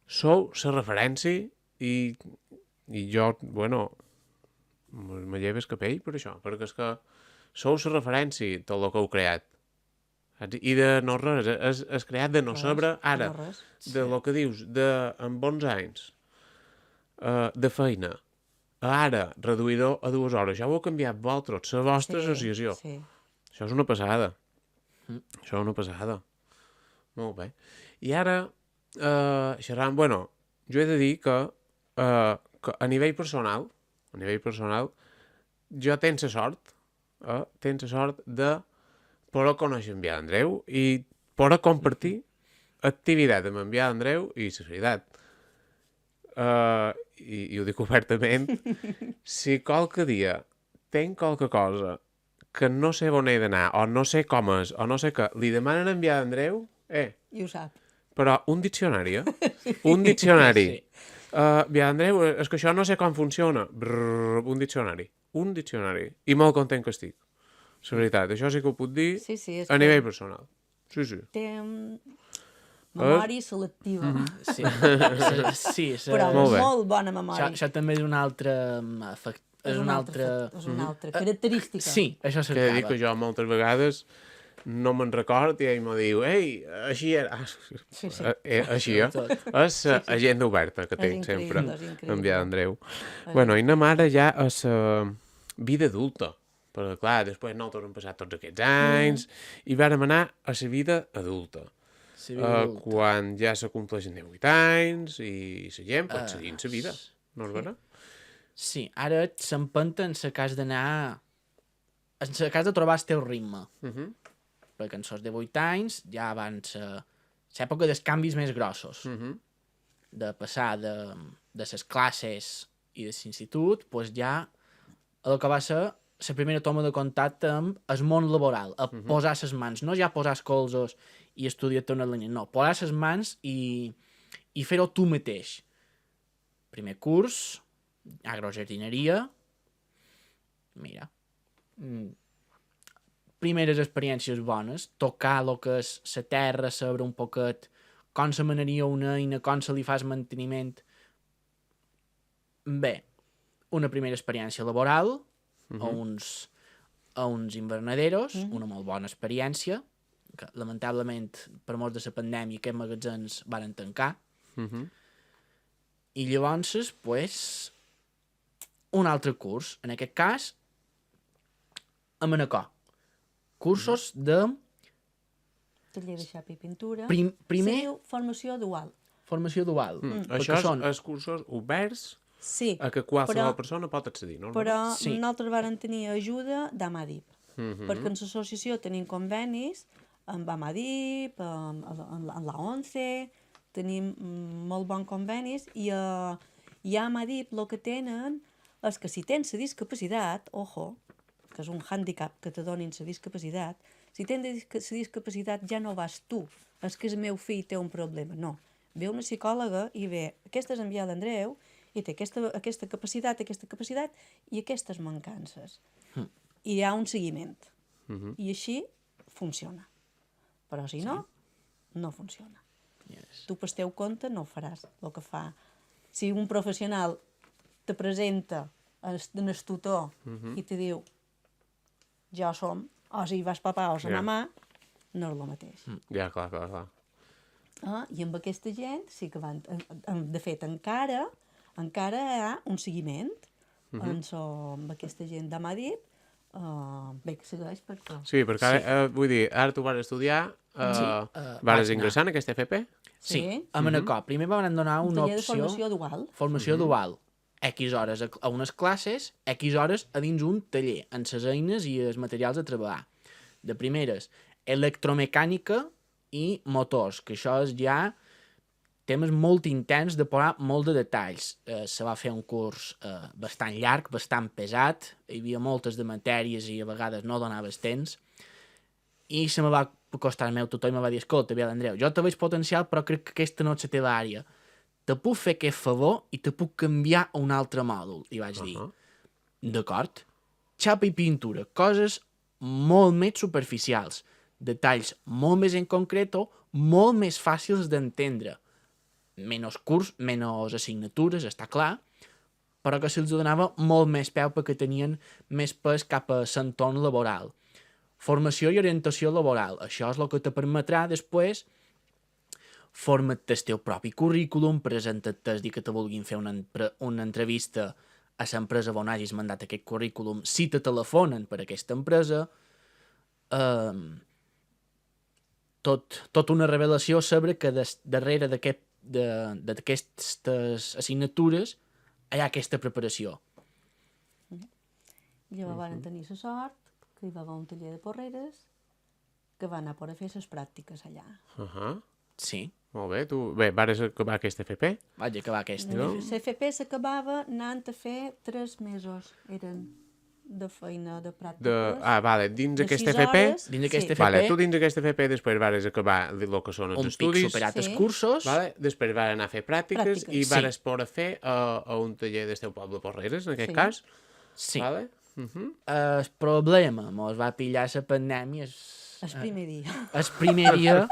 sou la referència i jo, bueno, me lleves capell per això, perquè és que sou la referència tot el que heu creat. I de no res, és creat de no saber ara, de lo que dius, en bons anys, de feina, ara, reduïdor a 2 hores. Això ho heu canviat vosaltres, la vostra associació. Sí. Això és una passada. Això és una passada. Molt bé. I ara, xerrant, bueno, jo he de dir que a nivell personal, jo tenc la sort de poder conèixer en Biel Andreu i poder compartir activitat amb en Biel Andreu i la veritat. I ho dic obertament, si qualque dia tenc qualque cosa que no sé on he d'anar, o no sé com és, o no sé què, li demanen a en Biel Andreu, I ho sap. però un diccionari, un diccionari. Biel Andreu, és que això no sé com funciona. Brrr, un diccionari. I molt content que estic. La veritat, això sí que ho puc dir a nivell personal. Sí. Té memòria selectiva. Sí. Però molt bona memòria. Això també és un altre... És una altra característica. Sí, això s'acaba. Que he dit que jo moltes vegades no me'n record i ell m'ho diu, ei, així era. Així, És agenda oberta que tinc sempre amb Biel Andreu. Bueno, i anem ara ja a la vida adulta. Perquè, clar, després nosaltres hem passat tots aquests anys i vàrem anar a la vida adulta. Quan ja se compleixen 18 anys i la gent pot seguir la vida, no és vera? Sí, ara s'empenta en el cas d'anar... En el cas de trobar el teu ritme. Perquè en els 18 anys ja van l'època dels canvis més grossos. De passar de les classes i de l'institut, doncs ja el que va ser la primera toma de contacte amb el món laboral, a posar les mans, no ja posar els colzos i estudiar-te una línia, no, posar les mans i fer-ho tu mateix. Primer curs, agrojardineria, mira, primeres experiències bones, tocar el que és la terra, saber un poquet com se manaria una eina, com se li fas manteniment. Bé, una primera experiència laboral, a uns invernaderos, una molt bona experiència, que lamentablement, per mort de la pandèmia, aquests magatzems varen tancar. I llavors, pues, un altre curs, en aquest cas, a Manacor. Cursos de Taller de xapa i pintura. primer Se diu formació dual. formació dual. Això són... és cursos oberts Sí, a que qualsevol persona pot accedir, no? però Sí. nosaltres vàrem tenir ajuda d'Amadip, perquè en l'associació tenim convenis amb Amadip, amb la ONCE, tenim molt bons convenis i a Amadip el que tenen és que si tens la discapacitat, ojo, que és un hàndicap que te donin la discapacitat, si tens la discapacitat ja no vas tu, és que el meu fill té un problema, no. Ve una psicòloga i ve, aquesta és en Biel Andreu, i té aquesta capacitat i aquestes mancances. I hi ha un seguiment. I així funciona. Però si no, no funciona. Yes. Tu pel teu compte no ho faràs. El que fa... Si un professional te presenta en el tutor i te diu jo som, o si vas papà o sa mamà, no és el mateix. Ja, clar. I amb aquesta gent sí que van... De fet, encara hi ha un seguiment amb aquesta gent de Madrid. Bé, que segueix perquè... Sí, perquè ara, vull dir, ara tu vas estudiar, vas ingressar en aquesta FP? Sí, a Manacor. Primer van donar una taller de opció... formació dual. Formació dual. X hores a unes classes, X hores a dins un taller, amb les eines i els materials a treballar. De primeres, electromecànica i motors, que això és ja temes molt intens de posar molt de detalls. Se va fer un curs bastant llarg, bastant pesat, hi havia moltes de matèries i a vegades no donaves temps, i se me va acostar el meu tutor i me va dir, escolta, Biel Andreu, jo te veig potencial però crec que aquesta no és la teva àrea. Te puc fer aquest favor i te puc canviar a un altre mòdul. I vaig dir, d'acord, xapa i pintura, coses molt més superficials, detalls molt més en concreto, molt més fàcils d'entendre. Menys curs, menys assignatures, està clar, però que se'ls donava molt més peu perquè tenien més pes cap a l'entorn laboral. Formació i orientació laboral. Això és el que te permetrà després forma't el teu propi currículum, presenta't dir que te vulguin fer una entrevista a l'empresa on hagis mandat aquest currículum, si te telefonen per aquesta empresa, tot una revelació sobre que darrere d'aquestes assignatures hi ha aquesta preparació. Llavors van tenir la sort que hi va haver un taller de porreres que va anar a fer les pràctiques allà. Sí, Molt bé, tu... Bé, vares acabar aquesta FP? vaig acabar aquesta. L'FP s'acabava anant a fer 3 mesos. Eren de feina, de pràctiques. Vale, dins de aquesta 6 FP... hores. Dins d'aquesta Sí. FP, Vale, tu dins d'aquesta FP després vares acabar el que són els un pic estudis, superat els Sí. cursos, vale? Després vas anar a fer pràctiques i Pràctiques. vares poder fer a un taller del teu poble Porreres, en aquest Sí. cas. sí. Vale? El problema mos va pillar la pandèmia El primer dia. el primer dia,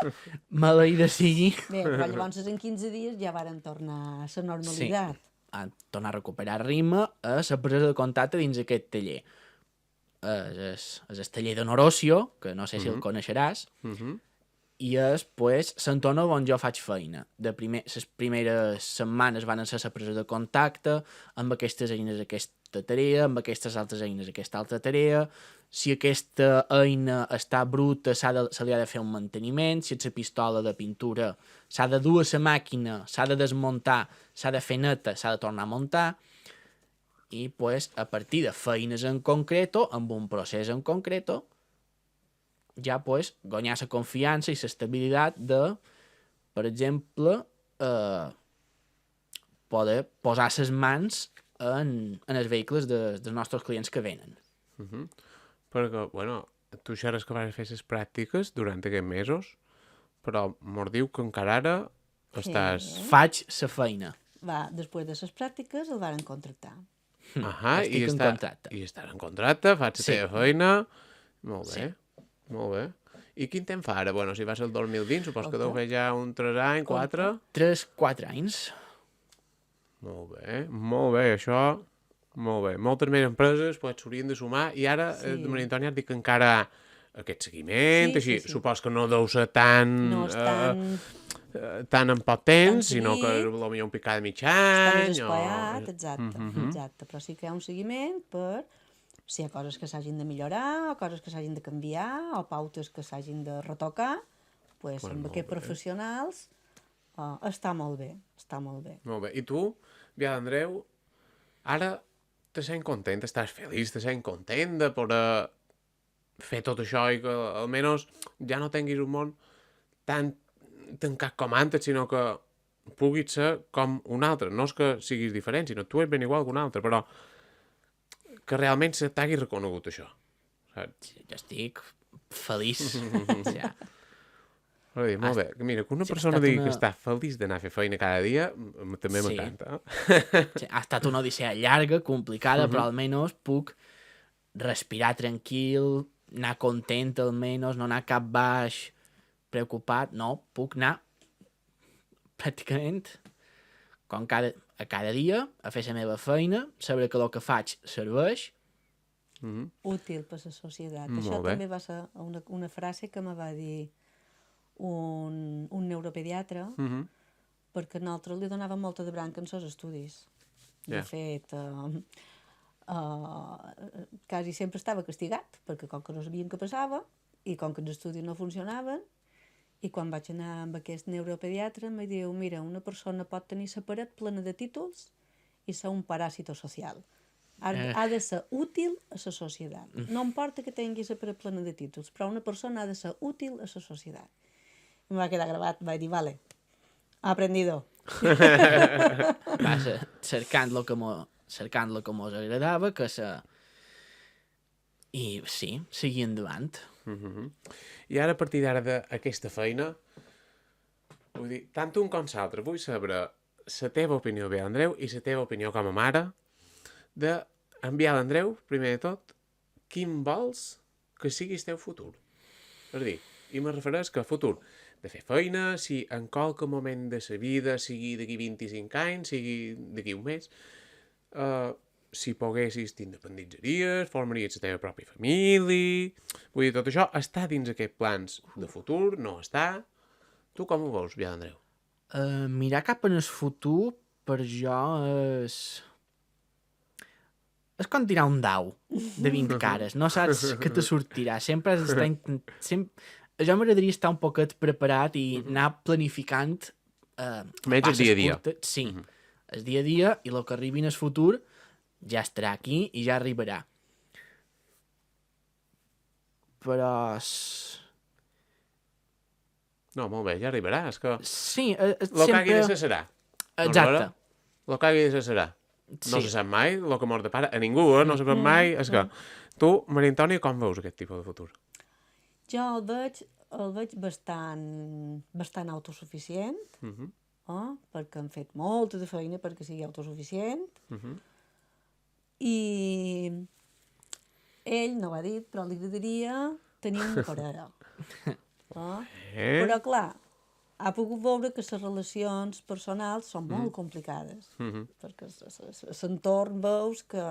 maleïda sigui, Bé, però llavors en 15 dies ja varen tornar a la normalitat. a tornar a recuperar ritme a la presa de contacte dins aquest taller. És el taller d'en Orocio, que no sé si el coneixeràs, i és, pues, l'entorn on jo faig feina. Les primeres setmanes van ser la presa de contacte amb aquestes eines aquesta tarea, amb aquestes altres eines aquesta altra tarea. Si aquesta eina està bruta, se li ha de fer un manteniment. Si és la pistola de pintura, s'ha de dur a la màquina, s'ha de desmuntar, s'ha de fer neta, s'ha de tornar a muntar. I, pues, a partir de feines en concreto, amb un procés en concreto, ja, pues, guanyar la confiança i l'estabilitat de, per exemple, poder posar les mans en els vehicles dels nostres clients que venen. Perquè, bueno, tu xerres que vas fer les pràctiques durant aquests mesos, però mos diu que encara ara estàs... Faig la feina. Després de les pràctiques el varen contractar. Estic en contracte. I estàs en contracte, faig la Sí. teva feina... Molt bé, Sí. molt bé. I quin temps fa ara? Bueno, si va ser el 2020, supos que deu fer ja un 3 anys, 4... 3-4 anys. Molt bé, això... Molt bé. Moltes més empreses pues, s'haurien de sumar i ara, Sí. de Maria Antònia, dic que encara aquest seguiment, Sí, així, sí, sí. supos que no deu ser tan... No és tan... tant en poc temps, Tan sinó que seguit. potser un picat de mig Està més any, espaiat, o... exacte, exacte. Però sí que hi ha un seguiment per si hi ha coses que s'hagin de millorar, o coses que s'hagin de canviar, o pautes que s'hagin de retocar, pues, amb molt aquests bé. professionals està molt bé, està molt bé. Molt bé. I tu, Biel Andreu, ara te sent content, estàs feliç, te sent content de poder fer tot això i que almenys ja no tinguis un món tan tancat com antes, sinó que puguis ser com un altre. No és que siguis diferent, sinó que tu ets ben igual que un altre, però que realment se t'hagi reconegut això. Saps? Jo estic feliç. Ja. Vull dir, molt bé. Mira, que una sí, ha persona estat digui una- que està feliç d'anar a fer feina cada dia, també Sí. m'encanta. Sí, ha estat una odissea llarga, complicada, però almenys puc respirar tranquil, anar content almenys, no anar cap baix, preocupat, no, puc anar pràcticament com a cada dia a fer la meva feina, saber que el que faig serveix. Útil per la societat. Molt Això bé. també va ser una frase que me va dir un neuropediatre, perquè nosaltres li donàvem molta de branca en els estudis. De Ja. fet, quasi sempre estava castigat, perquè com que no sabien què passava, i com que els estudis no funcionaven, i quan vaig anar amb aquest neuropediatre em diu, mira, una persona pot tenir la paret plena de títols i ser un paràsito social. Ha de ser útil a la societat. No importa que tingui la paret plena de títols, però una persona ha de ser útil a la societat. I em va quedar gravat, vaig dir, vale, aprendido. Va cercant lo que mos agradava, que se... I sí, seguir endavant. I ara, a partir d'ara d'aquesta feina, vull dir, tant un com l'altre, vull saber la teva opinió, Biel Andreu, i la teva opinió com a mare, en Biel Andreu, primer de tot, quin vols que sigui el teu futur? És a dir, i me refereix que futur de fer feina, si en qualque moment de la vida, sigui d'aquí 25 anys, sigui d'aquí un mes, si poguessis t'independitzaries, formaries la teva pròpia família... Vull dir, tot això està dins aquests plans de futur, no està... Tu com ho veus, Biel Andreu? Mirar cap en el futur, per jo, és com tirar un dau de 20 cares. No saps què te sortirà. Sempre has d'estar... Jo m'agradaria estar un poquet preparat i anar planificant... Menys el dia a dia. Sí, el dia a dia, i el que arribi en el futur ja estarà aquí i ja arribarà. Però... No, molt bé, ja arribarà. És que Sí, el que hagi de ser serà. Exacte. El que hagi de ser serà. No Sí. se sap mai el que mor de pare. A ningú, no se sap mai. És que tu, Maria Antònia, com veus aquest tipus de futur? Jo el veig bastant autosuficient, perquè han fet molta de feina perquè sigui autosuficient, i ell no ho ha dit, però li agradaria tenir una parella. Però, clar, ha pogut veure que les relacions personals són molt complicades, perquè l'entorn veus que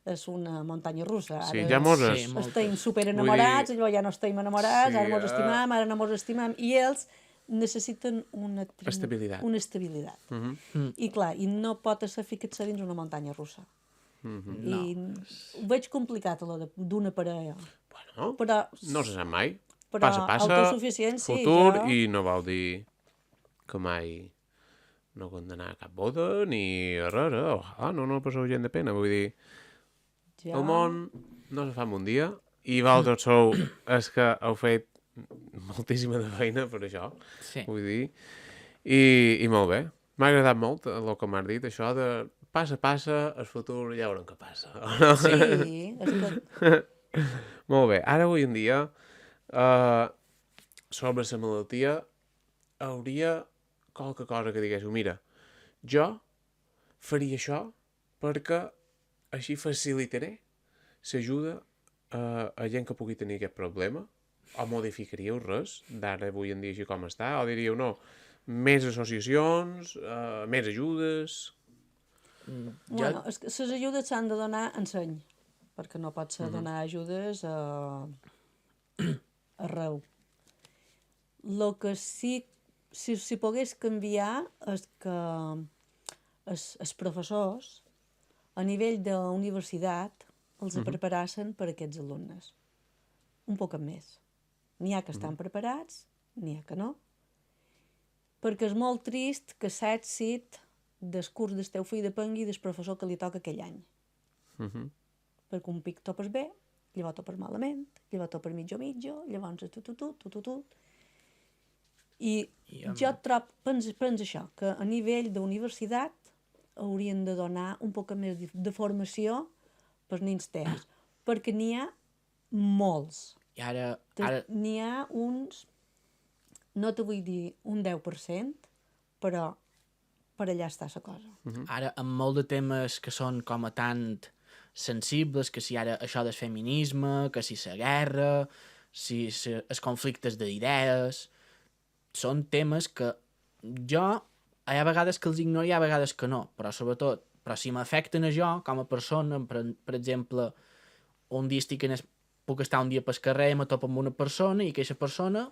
és una muntanya russa. Sí, Ara ja mos Sí, és. molt. estem superenamorats, Vull allò ja no estem enamorats, Sí, ara mos estimam, ara no mos estimam, i ells necessiten Estabilitat. Una estabilitat. I clar, i no pot ser ficat-se dins una muntanya russa. I ho veig complicat, allò d'una parella. Bueno, Però, no se sap mai. però Passa, autosuficient, sí, futur, jo... i no vol dir que mai no hem d'anar a cap boda, ni a res, ojalà, no passeu gent de pena, vull dir, el món no se fa en un dia, i vosaltres sou els que heu fet moltíssima de feina per això, Sí. vull dir, i molt bé. M'ha agradat molt el que m'has dit, això de passa, el futur ja veurem què passa. No? Sí, és que... Molt bé, ara avui en dia, sobre la malaltia, hauria qualque cosa que diguéssiu, mira, jo faria això perquè així facilitaré l'ajuda a gent que pugui tenir aquest problema, o modificaríeu res d'ara avui en dia així com està, o diríeu no, més associacions, més ajudes... Bueno, és que les ajudes s'han de donar en seny, perquè no pot ser donar ajudes arreu. El que sí, si pogués canviar és que els professors, a nivell de universitat, els preparassen per a aquests alumnes. Un poc més. N'hi ha que estan preparats, n'hi ha que no. Perquè és molt trist que s'èxit del curs del teu fill depengui del professor que li toca aquell any. Perquè un pic topes bé, llavors topes malament, llavors topes mitjo, llavors tu. I jo penso això, que a nivell d'universitat haurien de donar un poc més de formació pels nens teus, perquè n'hi ha molts. I ara... N'hi ha uns, no te vull dir un 10%, però per allà està la cosa. Ara, amb molt de temes que són com a tant sensibles, que si ara això del feminisme, que si la guerra, si els conflictes d'idees, són temes que jo hi ha vegades que els ignoro i hi ha vegades que no, però sobretot, si m'afecten a jo com a persona, per exemple, un dia puc estar un dia pel carrer i m'atopo amb una persona i aquesta persona,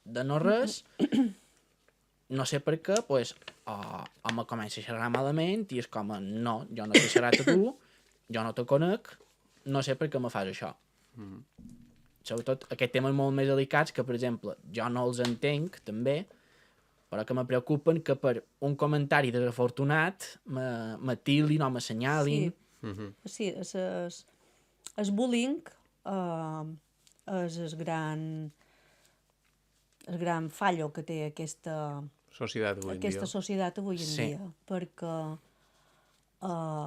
de no res, no sé per què, pues, o me comença a xerrar malament i és com, no, jo no t'he xerrat a tu, jo no te conec, no sé per què me fas això. Sobretot, aquest tema és molt més delicats que, per exemple, jo no els entenc, també, però que me preocupen que per un comentari desafortunat m'atilin o m'assenyalin. Sí, el bullying és el gran fallo que té aquesta societat avui en dia, perquè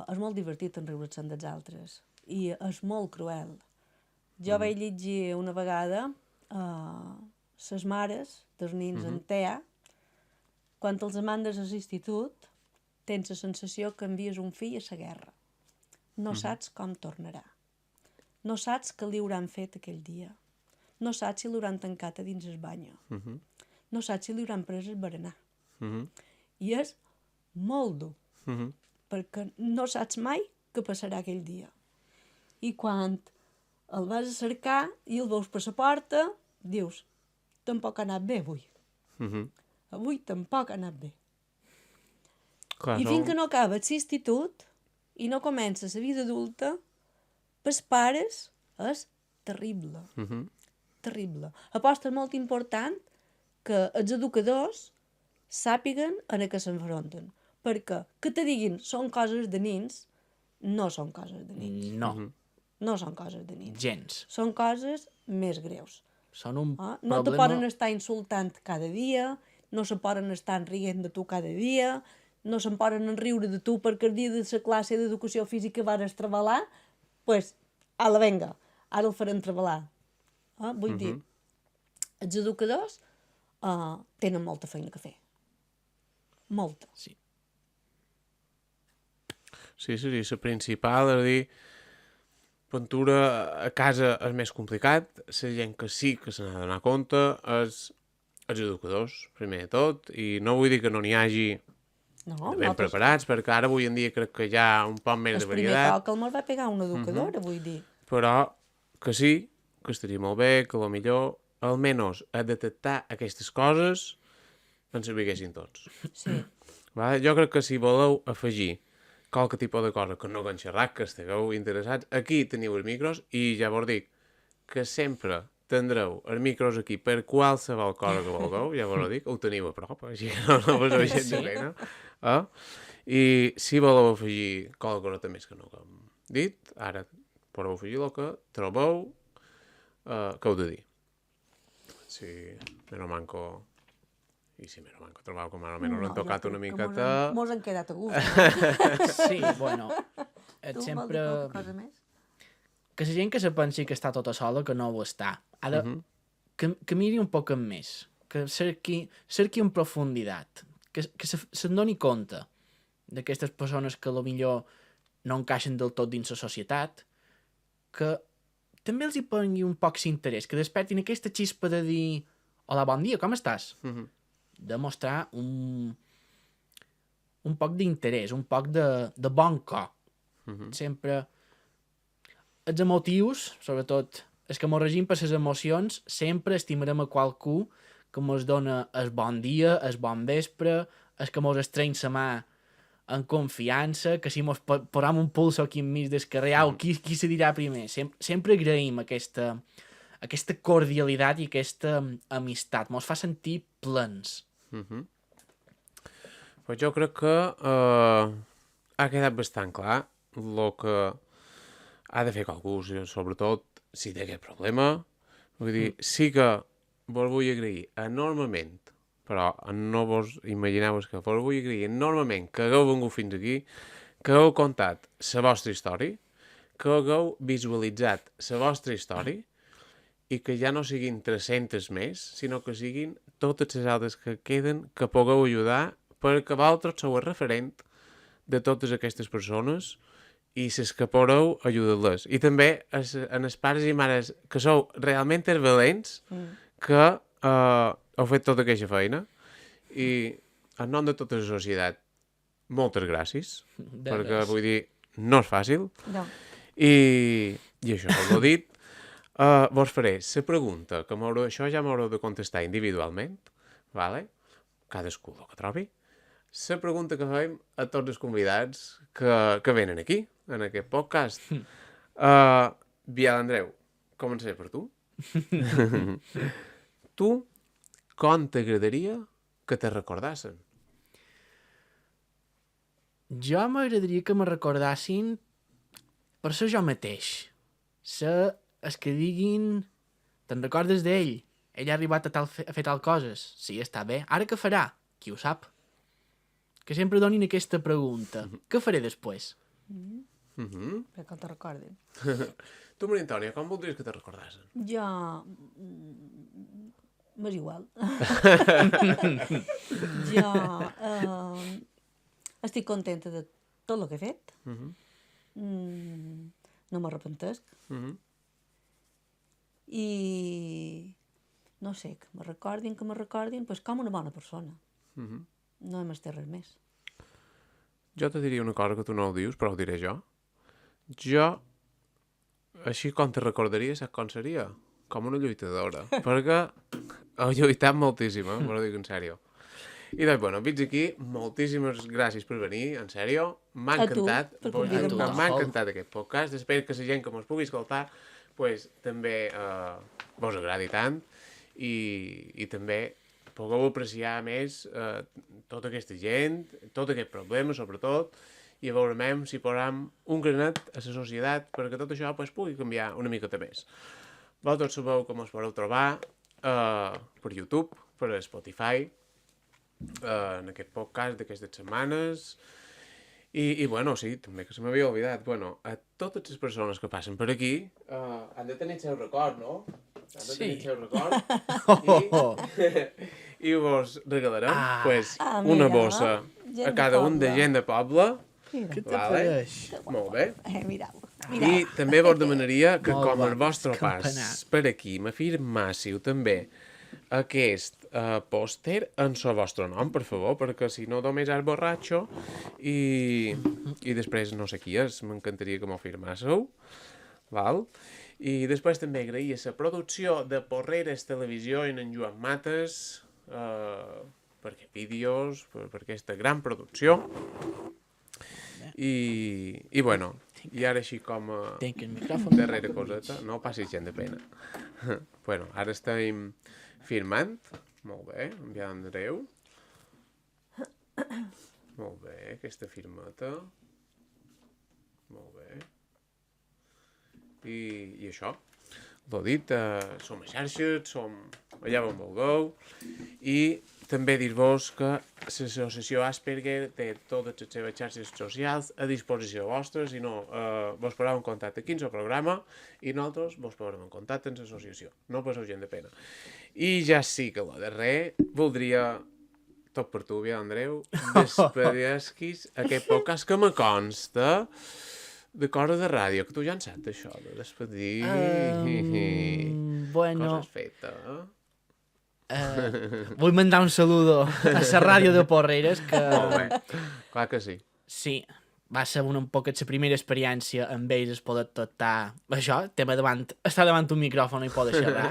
és molt divertit enriure-se'n dels altres i és molt cruel. Jo vaig llegir una vegada les mares dels nens en TEA, quan els mandes a l'institut tens la sensació que envies un fill a la guerra. No saps com tornarà. No saps què li hauran fet aquell dia. No saps si l'hauran tancat a dins el bany. No saps si li hauran pres el berenar. I és molt dur, perquè no saps mai què passarà aquell dia. I quan el vas a cercar i el veus per la porta, dius, tampoc ha anat bé avui. Avui tampoc ha anat bé. Clar, I fins que no acabes l'institut i no comences la vida adulta, pels pares és terrible. Terrible. Aposta és molt important que els educadors sàpiguen en què s'enfronten. Perquè que te diguin són coses de nens, no són coses de nens. No. No són coses de nens. Gens. Són coses més greus. Són un No te poden estar insultant cada dia, no se poden estar rient de tu cada dia, no se'n poden riure de tu perquè el dia de la classe d'educació física vas treballar, pues, ala, venga, ara el farem treballar. Vull dir, els educadors tenen molta feina que fer. Molta. Sí, la principal, és a dir, pintura a casa és més complicat, la gent que sí que se n'ha de donar compte és els educadors, primer de tot, i no vull dir que no n'hi hagi ben preparats, perquè ara avui en dia crec que hi ha un poc més de varietat. El primer cop que el va pegar una educadora, vull dir. Però que sí, que estaria molt bé, que millor, almenys a detectar aquestes coses en sabiguessin tots. Sí. Vale? Jo crec que si voleu afegir qualque tipus de cosa que no haguem xerrat, que estigueu interessats, aquí teniu els micros i ja vos dic que sempre tindreu els micros aquí per qualsevol cosa que vulgueu, ja vos ho dic, ho teniu a prop, així que no vos ho gent de feina. I si voleu afegir qualque cosa més que no hem dit, ara podeu afegir el que trobeu que heu de dir. Si me no manco... I si me no manco trobau que més o menys han tocat una miqueta... Mos han quedat a gust. Sí, bueno, sempre... Cosa més? Que la gent que se pensi que està tota sola, que no ho està. Ara, que miri un poc més, que cerqui en profunditat, que se'n doni compte d'aquestes persones que potser no encaixen del tot dins la societat, que també els hi prengui un poc d'interès, que despertin aquesta xispa de dir hola, bon dia, com estàs? De mostrar un poc d'interès, un poc de bon cor. Sempre els emotius, sobretot és que mos regim per les emocions, sempre estimarem a qualcú que mos dona el bon dia, el bon vespre, el que mos estreny la mà en confiança, que si mos posam un pulso aquí enmig del carrer, au, qui se dirà primer? Sempre agraïm aquesta cordialitat i aquesta amistat. Mos fa sentir plens. Pues jo crec que ha quedat bastant clar el que ha de fer qualcú, sobretot si té aquest problema. Vull dir, sí que vos vull agrair enormement, però no vos imagineu que vos vull agrair enormement que hagueu vengut fins aquí, que hagueu contat la vostra història, que hagueu visualitzat la vostra història i que ja no siguin 300 més, sinó que siguin totes les altres que queden que pugueu ajudar, perquè vosaltres sou el referent de totes aquestes persones i les que podeu ajudar-les. I també en els pares i mares que sou realment els valents que heu fet tota aquesta feina i en nom de tota la societat moltes gràcies, perquè vull dir, no és fàcil. No. I això, com he dit, vos faré la pregunta, que això ja m'haureu de contestar individualment, vale? Cadascú el que trobi. La pregunta que fem a tots els convidats que venen aquí, en aquest podcast. Biel Andreu, començaré per tu. Tu, com t'agradaria que te recordassin? Jo m'agradaria que me recordassin per ser jo mateix. Ser els que diguin... Te'n recordes d'ell? Ell ha arribat a fer tal coses. Sí, està bé. Ara què farà? Qui ho sap? Que sempre donin aquesta pregunta. Què faré després? Perquè te'n recordin. Tu, Maria Antònia, com voldries que te recordassin? Jo... m'és igual. Jo estic contenta de tot el que he fet. No m'arrepentesc. I no sé, que me recordin, pues com una bona persona. No hem estat res més. Jo te diria una cosa que tu no ho dius, però ho diré jo. Jo, així com te recordaria, saps com seria? Com una lluitadora. Perquè he lluitat moltíssim, però ho dic en sèrio. I doncs, bueno, fins aquí. Moltíssimes gràcies per venir, en sèrio. M'ha encantat. M'ha encantat aquest podcast. Espero que la gent que mos pugui escoltar pues, també vos agradi tant i també pugueu apreciar més tota aquesta gent, tot aquest problema, sobretot, i veurem si posem un granet a la societat perquè tot això pues, pugui canviar una miqueta més. Vosaltres sabeu com us podeu trobar per YouTube, per Spotify, en aquest podcast d'aquestes setmanes, i bueno, sí, també que se m'havia oblidat, bueno, a totes les persones que passen per aquí han de tenir el seu record, no? Han de tenir el seu record. I vos regalarem pues, una bossa a cada un de gent de poble. Què te pareix? Molt bé. Mirau. I també vos demanaria que com el vostre pas per aquí m'afirmàssiu també aquest pòster en el vostre nom, per favor, perquè si no només és borratxo i després no sé qui és, m'encantaria que m'ho firmàssiu, val? I després també agrair la producció de Porreres Televisió en Joan Mates per aquests vídeos, per aquesta gran producció. I bueno, i ara així com a darrera coseta, no passis gent de pena. Bueno, ara estem firmant, molt bé, enviant Andreu. Molt bé, aquesta firmeta. Molt bé. I això, l'ho dit, som a xarxes, som allà on vulgueu, i també dir-vos que l'associació Asperger té totes les seves xarxes socials a disposició vostra, si no, vos poseu en contacte aquí en el programa i nosaltres vos posarem en contacte amb l'associació. No passeu gent de pena. I ja sí que la darrer voldria, tot per tu, Biel Andreu, despedir-vos aquest podcast que me consta de coses de ràdio, que tu ja en saps això, de despedir... Bueno... Coses fetes, vull mandar un saludo a la ràdio de Porreres, que... Molt bé, clar que sí. Sí, va ser una poca la primera experiència amb ells es poder tractar això, estar davant un micròfon i poder xerrar.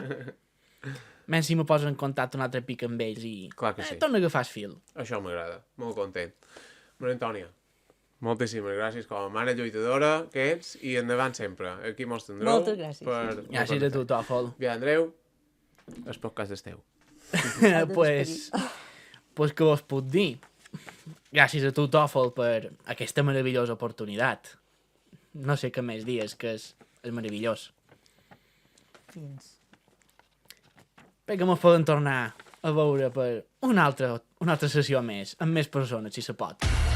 Menys si me poso en contacte un altre pic amb ells i Clar que sí. torna a agafar el fil. Això m'agrada, molt content. Maria Antònia, moltíssimes gràcies com a mare lluitadora que ets i endavant sempre. Aquí mos tindreu. Moltes gràcies. Gràcies a tu, Tòfol. Bé, Andreu, el podcast és teu. pues què vos puc dir? Gràcies a tu, Tòfol, per aquesta meravellosa oportunitat. No sé què més dies, que és meravellós. Fins. Perquè mos poden tornar a veure per una altra sessió més, amb més persones, si se pot.